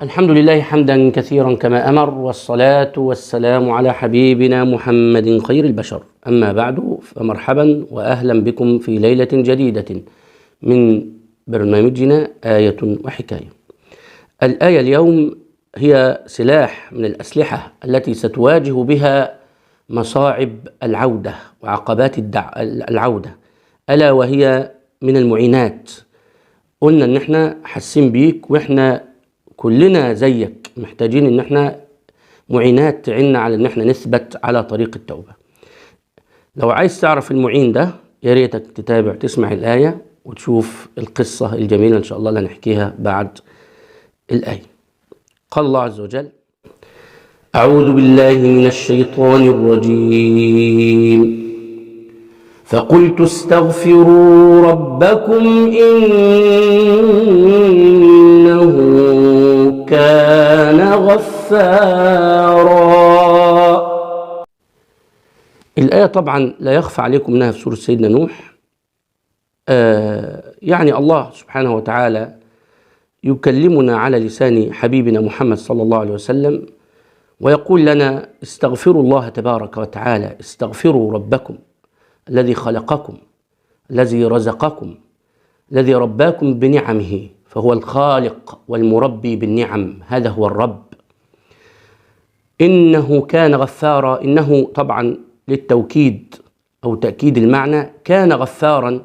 الحمد لله حمدا كثيرا كما أمر، والصلاة والسلام على حبيبنا محمد خير البشر. أما بعد، فمرحبا وأهلا بكم في ليلة جديدة من برنامجنا آية وحكاية. الآية اليوم هي سلاح من الأسلحة التي ستواجه بها مصاعب العودة وعقبات العودة، ألا وهي من المعينات. قلنا إن احنا حاسين بيك، وإحنا كلنا زيك محتاجين إن احنا معينات تعيننا على إن احنا نثبت على طريق التوبة. لو عايز تعرف المعين ده، يا ريتك تتابع تسمع الآية وتشوف القصة الجميلة إن شاء الله اللي هنحكيها بعد الآية. قال الله عز وجل: أعوذ بالله من الشيطان الرجيم. فقلت استغفروا ربكم إنه كان غفارا. الآية طبعا لا يخفى عليكم أنها في سورة سيدنا نوح. يعني الله سبحانه وتعالى يكلمنا على لسان حبيبنا محمد صلى الله عليه وسلم، ويقول لنا: استغفروا الله تبارك وتعالى، استغفروا ربكم الذي خلقكم، الذي رزقكم، الذي رباكم بنعمه، فهو الخالق والمربي بالنعم، هذا هو الرب. إنه كان غفارا، إنه طبعا للتوكيد أو تأكيد المعنى، كان غفارا.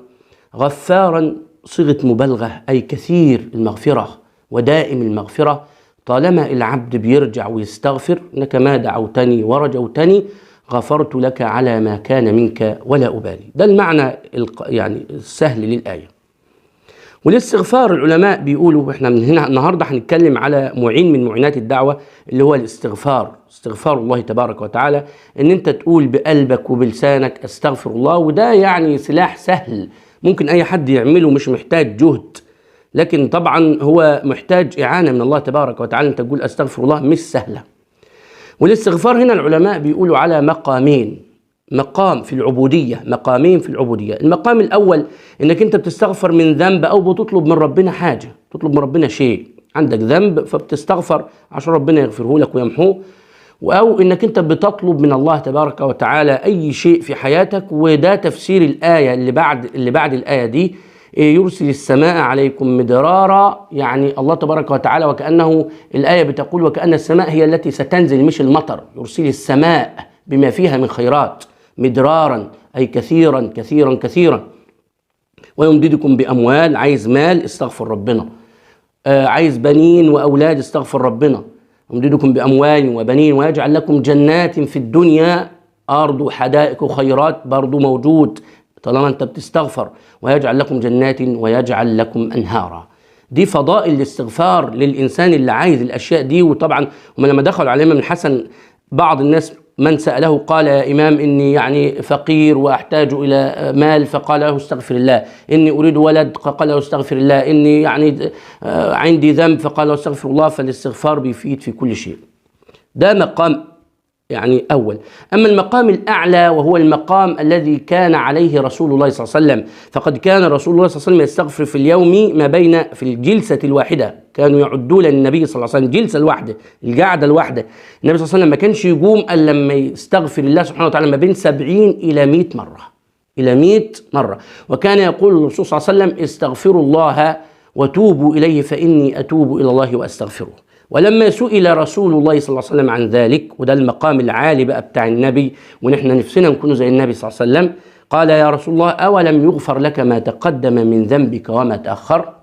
غفارا صيغة مبالغة، أي كثير المغفرة ودائم المغفرة. طالما العبد بيرجع ويستغفر: إنك ما دعوتني ورجوتني غفرت لك على ما كان منك ولا أبالي. ده المعنى يعني السهل للآية. والاستغفار العلماء بيقولوا، احنا من هنا النهارده هنتكلم على معين من معينات الدعوة اللي هو الاستغفار، استغفار الله تبارك وتعالى، ان انت تقول بقلبك وبلسانك استغفر الله. وده يعني سلاح سهل ممكن اي حد يعمله، مش محتاج جهد، لكن طبعا هو محتاج إعانة من الله تبارك وتعالى. انت تقول استغفر الله مش سهلة. والاستغفار هنا العلماء بيقولوا على مقامين: مقام في العبودية، مقامين في العبودية. المقام الأول إنك أنت بتستغفر من ذنب أو بتطلب من ربنا حاجة، تطلب من ربنا شيء، عندك ذنب فبتستغفر عشان ربنا يغفره لك ويمحوه، أو إنك أنت بتطلب من الله تبارك وتعالى أي شيء في حياتك. وده تفسير الآية اللي بعد الآية دي: يرسل السماء عليكم مدرارا. يعني الله تبارك وتعالى وكأنه الآية بتقول وكأن السماء هي التي ستنزل مش المطر. يرسل السماء بما فيها من خيرات مدرارا، أي كثيرا كثيرا كثيرا. ويمددكم بأموال، عايز مال استغفر ربنا، عايز بنين وأولاد استغفر ربنا. يمددكم بأموال وبنين ويجعل لكم جنات في الدنيا، أرض وحدائق وخيرات برضو موجود طالما أنت بتستغفر. ويجعل لكم جنات ويجعل لكم أنهارا. دي فضائل الاستغفار للإنسان اللي عايز الأشياء دي. وطبعا هم لما دخلوا على الإمام الحسن، بعض الناس من سأله قال: يا إمام إني يعني فقير وأحتاج إلى مال، فقال له: استغفر الله. إني أريد ولد، فقال له: استغفر الله. إني يعني عندي ذنب، فقال له: استغفر الله. فالاستغفار بيفيد في كل شيء. ده مقام يعني أول. أما المقام الأعلى وهو المقام الذي كان عليه رسول الله صلى الله عليه وسلم، فقد كان رسول الله صلى الله عليه وسلم يستغفر في اليوم ما بين، في الجلسة الواحدة كانوا يعدون للنبي صلى الله عليه وسلم جلسة الواحدة، القعدة الواحدة. النبي صلى الله عليه وسلم ما كانش يقوم إلا لما يستغفر الله سبحانه وتعالى ما بين 70 إلى 100 مرة، إلى 100 مرة. وكان يقول الرسول صلى الله عليه وسلم: استغفروا الله وتوبوا إليه فإني أتوب إلى الله وأستغفره. ولما سئل رسول الله صلى الله عليه وسلم عن ذلك، وده المقام العالي بقى بتاع النبي، ونحن نفسنا نكون زي النبي صلى الله عليه وسلم، قال: يا رسول الله أولم يغفر لك ما تقدم من ذنبك وما تأخر؟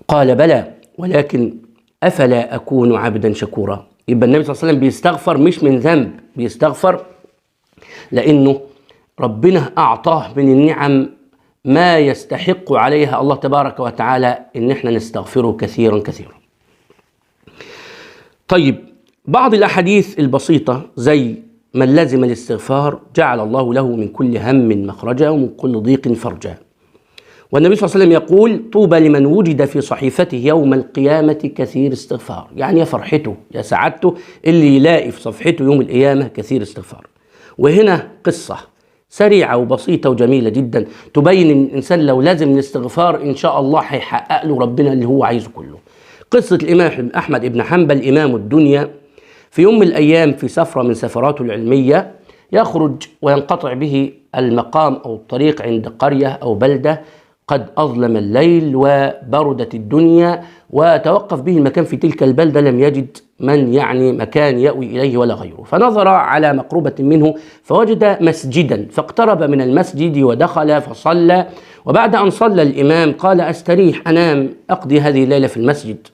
قال: بلى، ولكن أفلا أكون عبدا شكورا. يبقى النبي صلى الله عليه وسلم بيستغفر مش من ذنب، بيستغفر لأنه ربنا أعطاه من النعم ما يستحق عليها الله تبارك وتعالى إن احنا نستغفره كثيرا كثيرا. طيب، بعض الأحاديث البسيطة زي: من لزم الاستغفار جعل الله له من كل هم مخرجا ومن كل ضيق فرجا. والنبي صلى الله عليه وسلم يقول: طوبى لمن وجد في صحيفته يوم القيامة كثير استغفار. يعني يا فرحته يا سعادته اللي يلاقي في صفحته يوم القيامة كثير استغفار. وهنا قصة سريعة وبسيطة وجميلة جدا، تبين ان الانسان لو لازم الاستغفار ان شاء الله هيحقق له ربنا اللي هو عايزه كله. قصة الامام احمد بن حنبل امام الدنيا، في يوم من الايام في سفرة من سفراته العلمية يخرج وينقطع به المقام او الطريق عند قرية او بلدة قد أظلم الليل وبردت الدنيا، وتوقف به المكان في تلك البلدة، لم يجد من مكان يأوي إليه ولا غيره، فنظر على مقربة منه فوجد مسجدا، فاقترب من المسجد ودخل فصلى. وبعد أن صلى الإمام قال: أستريح أنام أقضي هذه الليلة في المسجد.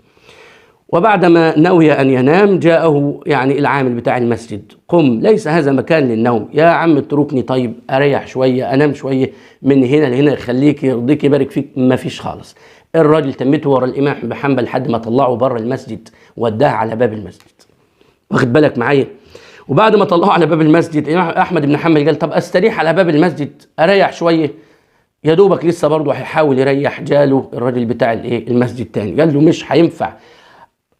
وبعدما نوي أن ينام جاءه العامل بتاع المسجد: قم، ليس هذا مكان للنوم، يا عم اتركني طيب أريح شوية، أنام شوية من هنا لهنا، يخليك يرضيك يبارك فيك. ما فيش خالص. الراجل تمته ورا الإمام بن حنبل لحد ما طلعه بره المسجد وداه على باب المسجد. واخد بالك معايا؟ وبعد ما طلعه على باب المسجد الإمام أحمد بن حنبل قال: طب أستريح على باب المسجد أريح شوية. يا دوبك لسه برضه هيحاول يريح، جاله الراجل بتاع المسجد تاني قال له: مش هينفع،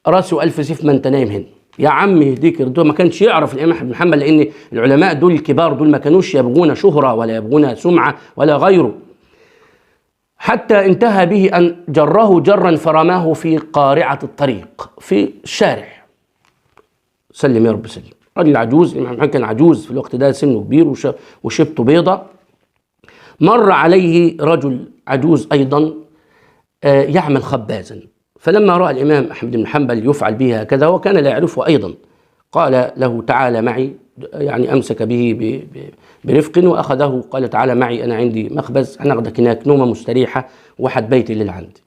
راسه ألف سيف، ما انت نايم هنا. يا عم يهديك يرضيه. ما كانش يعرف الامام بن حنبل، لان العلماء دول الكبار دول ما كانوش يبغون شهره ولا يبغون سمعه ولا غيره، حتى انتهى به ان جره جرا فرماه في قارعه الطريق في الشارع. سلم يا رب سلم. راجل عجوز، الامام بن حنبل كان عجوز في الوقت ده، سنه كبير وشبته بيضه. مر عليه رجل عجوز ايضا يعمل خبازا، فلما رأى الإمام أحمد بن حنبل يفعل به هكذا وكان لا يعرفه أيضا، قال له: تعال معي. أمسك به برفق وأخذه، قال: تعال معي، أنا عندي مخبز، هناخدك هناك نومة مستريحة وحد بيتي اللي عندي.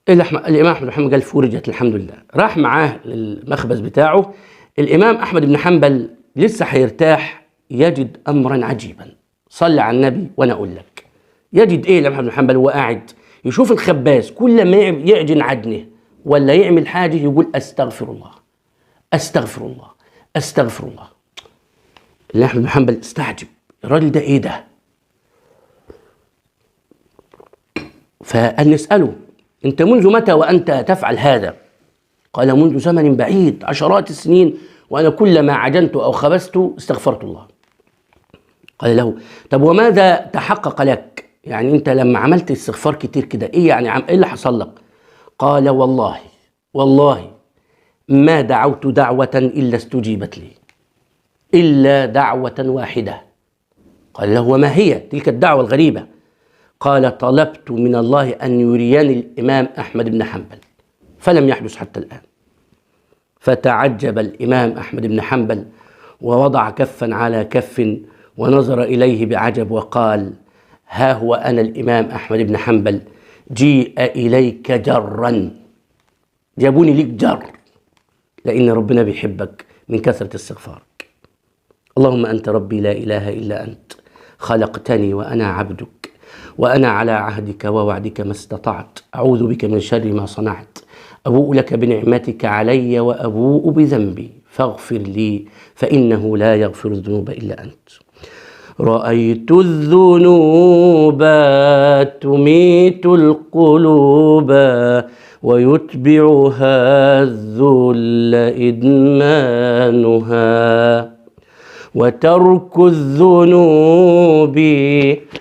الإمام أحمد بن حنبل قال: فرجت الحمد لله. راح معاه للمخبز بتاعه. الإمام أحمد بن حنبل لسه هيرتاح يجد أمرا عجيبا. صلى على النبي وأنا أقول لك. يجد إيه الإمام أحمد بن حنبل؟ هو قاعد يشوف الخباز كل ما يعجن عجنه ولا يعمل حاجة يقول: أستغفر الله أستغفر الله أستغفر الله. الإمام أحمد بن حنبل استعجب، الراجل ده إيه ده؟ فقال نسأله: أنت منذ متى وأنت تفعل هذا؟ قال: منذ زمن بعيد، عشرات السنين، وأنا كلما عجنت أو خبزت استغفرت الله. قال له: طب وماذا تحقق لك؟ أنت لما عملت استغفار كتير كده إيه إيه اللي حصل لك؟ قال: والله ما دعوت دعوة إلا استجيبت لي، إلا دعوة واحدة. قال له: وما هي تلك الدعوة الغريبة؟ قال: طلبت من الله أن يريني الإمام أحمد بن حنبل فلم يحدث حتى الآن. فتعجب الإمام أحمد بن حنبل ووضع كفا على كف ونظر إليه بعجب وقال: ها هو أنا الإمام أحمد بن حنبل، جيء إليك جرا، جابوني ليك جر، لأن ربنا بيحبك من كثرة استغفارك. اللهم أنت ربي لا إله إلا أنت، خلقتني وأنا عبدك، وأنا على عهدك ووعدك ما استطعت، أعوذ بك من شر ما صنعت، أبوء لك بنعمتك علي وأبوء بذنبي فاغفر لي فإنه لا يغفر الذنوب إلا أنت. رأيت الذنوب تميت القلوب ويتبعها الذل إدمانها، وترك الذنوب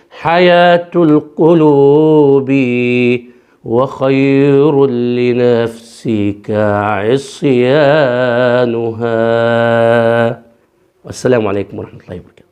حياة القلوب، وخير لنفسك عصيانها. والسلام عليكم ورحمة الله وبركاته.